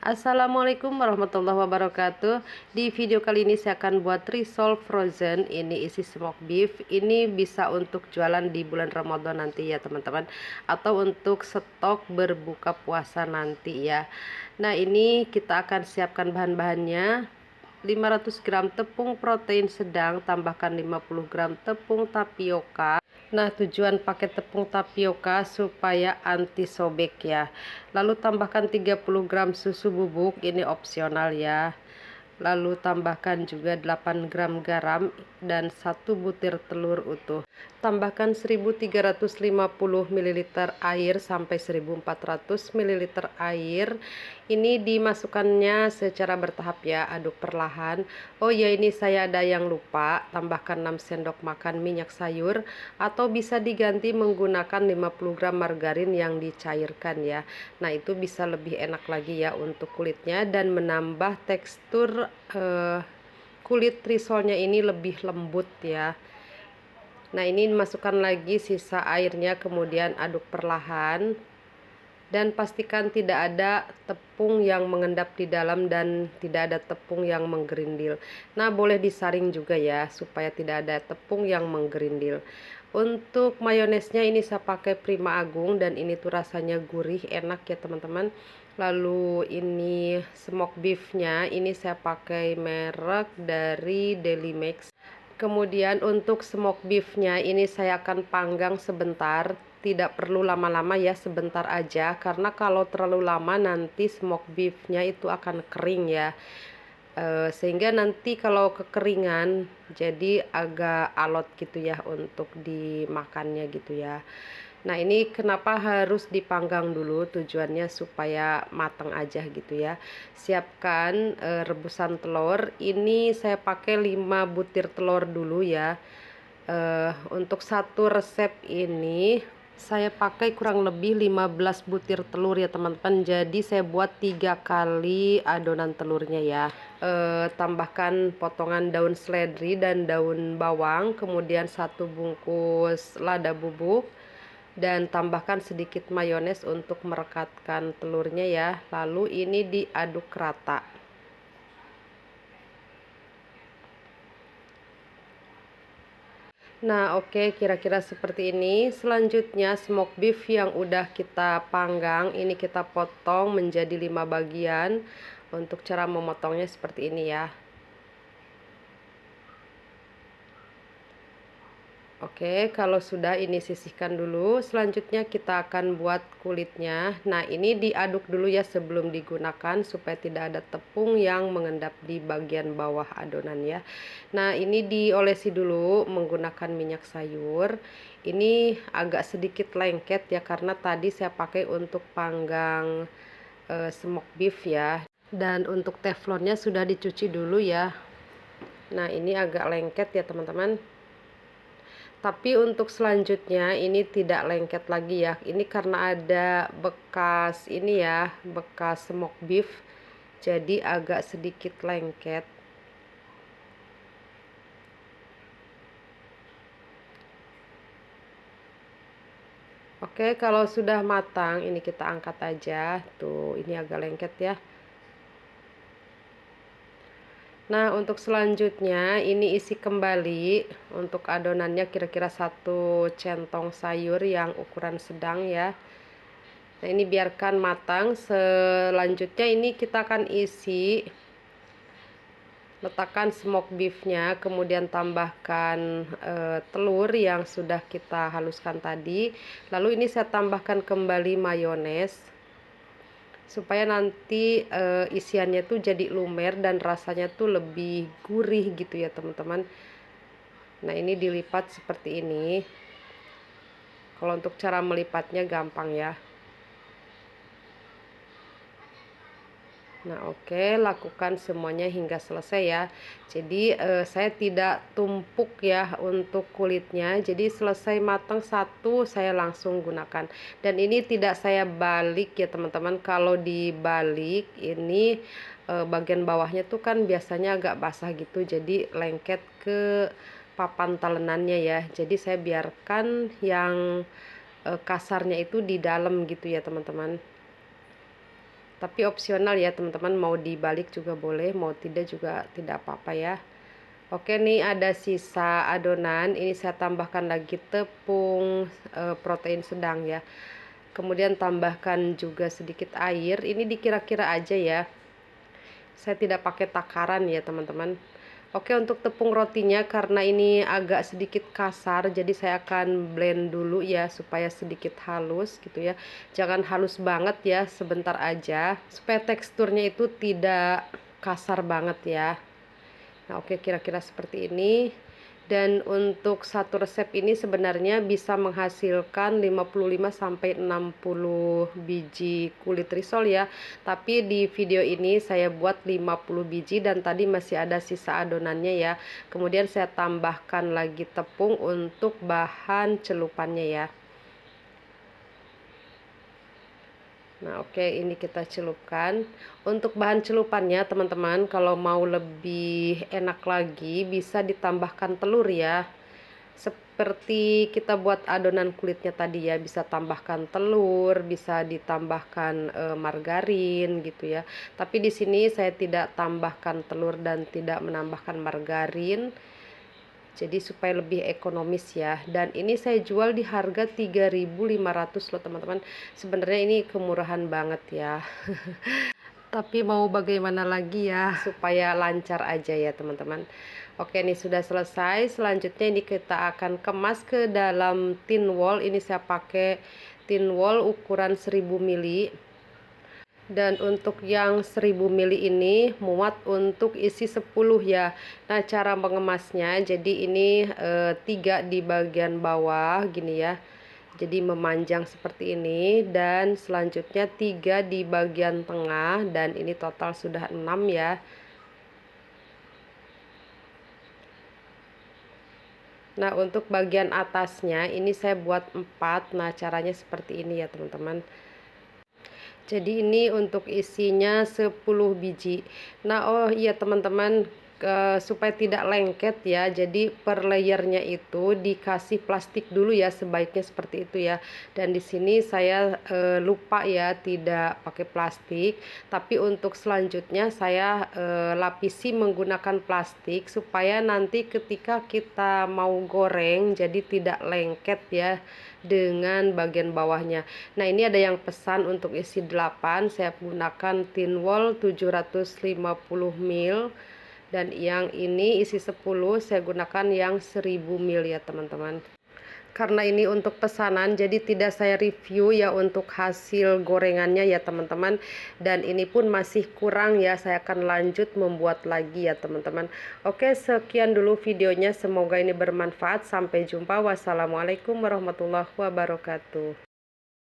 Assalamualaikum warahmatullahi wabarakatuh. Di video kali ini saya akan buat risol frozen. Ini isi smoked beef. Ini bisa untuk jualan di bulan Ramadan nanti ya teman-teman, atau untuk stok berbuka puasa nanti ya. Nah, ini kita akan siapkan bahan-bahannya. 500 gram tepung protein sedang, tambahkan 50 gram tepung tapioka. Nah, tujuan pakai tepung tapioka supaya anti sobek ya. Lalu tambahkan 30 gram susu bubuk, ini opsional ya. Lalu tambahkan juga 8 gram garam dan 1 butir telur utuh. Tambahkan 1350 ml air sampai 1400 ml air. Ini dimasukkannya secara bertahap ya, aduk perlahan. Oh ya, ini saya ada yang lupa, tambahkan 6 sendok makan minyak sayur atau bisa diganti menggunakan 50 gram margarin yang dicairkan ya. Nah, itu bisa lebih enak lagi ya untuk kulitnya dan menambah tekstur kulit risolnya ini lebih lembut ya. Nah, ini masukkan lagi sisa airnya, kemudian aduk perlahan dan pastikan tidak ada tepung yang mengendap di dalam dan tidak ada tepung yang menggerindil. Nah, boleh disaring juga ya supaya tidak ada tepung yang menggerindil. Untuk mayonesnya ini saya pakai Prima Agung dan ini tuh rasanya gurih enak ya teman-teman. Lalu ini smoked beefnya ini saya pakai merek dari Delimax. Kemudian untuk smoked beefnya ini saya akan panggang sebentar, tidak perlu lama-lama ya, sebentar aja karena kalau terlalu lama nanti smoked beefnya itu akan kering ya. Sehingga nanti kalau kekeringan jadi agak alot gitu ya untuk dimakannya gitu ya. Nah, ini kenapa harus dipanggang dulu, tujuannya supaya matang aja gitu ya. Siapkan rebusan telur, ini saya pakai 5 butir telur dulu ya. Untuk satu resep ini saya pakai kurang lebih 15 butir telur ya teman-teman. Jadi saya buat 3 kali adonan telurnya ya. Tambahkan potongan daun seledri dan daun bawang, kemudian 1 bungkus lada bubuk dan tambahkan sedikit mayones untuk merekatkan telurnya ya. Lalu ini diaduk rata. Nah, oke, kira-kira seperti ini. Selanjutnya smoked beef yang udah kita panggang ini kita potong menjadi 5 bagian. Untuk cara memotongnya seperti ini ya. Oke, kalau sudah ini sisihkan dulu. Selanjutnya kita akan buat kulitnya. Nah, ini diaduk dulu ya sebelum digunakan supaya tidak ada tepung yang mengendap di bagian bawah adonan ya. Nah, ini diolesi dulu menggunakan minyak sayur. Ini agak sedikit lengket ya karena tadi saya pakai untuk panggang smoked beef ya. Dan untuk teflonnya sudah dicuci dulu ya. Nah, ini agak lengket ya teman-teman. Tapi untuk selanjutnya ini tidak lengket lagi ya. Ini karena ada bekas ini ya, bekas smoked beef. Jadi agak sedikit lengket. Oke, kalau sudah matang ini kita angkat aja. Tuh, ini agak lengket ya. Nah, untuk selanjutnya ini isi kembali untuk adonannya kira-kira 1 centong sayur yang ukuran sedang ya. Nah, ini biarkan matang. Selanjutnya ini kita akan isi, letakkan smoked beefnya, kemudian tambahkan telur yang sudah kita haluskan tadi. Lalu ini saya tambahkan kembali mayones supaya nanti isiannya tuh jadi lumer dan rasanya tuh lebih gurih gitu ya teman-teman. Nah, ini dilipat seperti ini. Kalau untuk cara melipatnya gampang ya. Nah, oke, lakukan semuanya hingga selesai ya. Jadi saya tidak tumpuk ya untuk kulitnya. Jadi selesai matang satu saya langsung gunakan. Dan ini tidak saya balik ya teman-teman. Kalau dibalik ini bagian bawahnya tuh kan biasanya agak basah gitu. Jadi lengket ke papan talenannya ya. Jadi saya biarkan yang kasarnya itu di dalam gitu ya teman-teman. tapi opsional ya teman-teman, mau dibalik juga boleh, mau tidak juga tidak apa-apa ya. Oke, nih ada sisa adonan, ini saya tambahkan lagi tepung protein sedang ya. Kemudian tambahkan juga sedikit air, ini dikira-kira aja ya. Saya tidak pakai takaran ya teman-teman. Oke, untuk tepung rotinya karena ini agak sedikit kasar, jadi saya akan blend dulu ya supaya sedikit halus gitu ya. Jangan halus banget ya, sebentar aja supaya teksturnya itu tidak kasar banget ya. Nah, oke, kira-kira seperti ini. Dan untuk satu resep ini sebenarnya bisa menghasilkan 55 sampai 60 biji kulit risol ya. Tapi di video ini saya buat 50 biji dan tadi masih ada sisa adonannya ya. Kemudian saya tambahkan lagi tepung untuk bahan celupannya ya. Nah, oke, ini kita celupkan. Untuk bahan celupannya teman-teman, kalau mau lebih enak lagi bisa ditambahkan telur ya. Seperti kita buat adonan kulitnya tadi ya, bisa tambahkan telur, bisa ditambahkan margarin gitu ya. Tapi di sini saya tidak tambahkan telur dan tidak menambahkan margarin. Jadi supaya lebih ekonomis ya. Dan ini saya jual di harga 3.500 loh teman-teman. Sebenarnya ini kemurahan banget ya. Tapi mau bagaimana lagi ya, supaya lancar aja ya teman-teman. Oke, ini sudah selesai. Selanjutnya ini kita akan kemas ke dalam tin wall. Ini saya pakai tin wall ukuran 1000 ml. Dan untuk yang 1000 ml ini muat untuk isi 10 ya. Nah, cara mengemasnya jadi ini 3 di bagian bawah gini ya. Jadi memanjang seperti ini, dan selanjutnya 3 di bagian tengah, dan ini total sudah 6 ya. Nah, untuk bagian atasnya ini saya buat 4. Nah, caranya seperti ini ya teman-teman. Jadi ini untuk isinya 10 biji. Nah, oh iya teman-teman, supaya tidak lengket ya, jadi per layernya itu dikasih plastik dulu ya, sebaiknya seperti itu ya. Dan di sini saya lupa ya tidak pakai plastik, tapi untuk selanjutnya saya lapisi menggunakan plastik supaya nanti ketika kita mau goreng jadi tidak lengket ya dengan bagian bawahnya. Nah, ini ada yang pesan untuk isi 8, saya gunakan tin wall 750 ml, dan yang ini isi 10 saya gunakan yang 1000 ml ya teman-teman. Karena ini untuk pesanan jadi tidak saya review ya untuk hasil gorengannya ya teman-teman, dan ini pun masih kurang ya, saya akan lanjut membuat lagi ya teman-teman. Oke, sekian dulu videonya, semoga ini bermanfaat. Sampai jumpa, wassalamualaikum warahmatullahi wabarakatuh.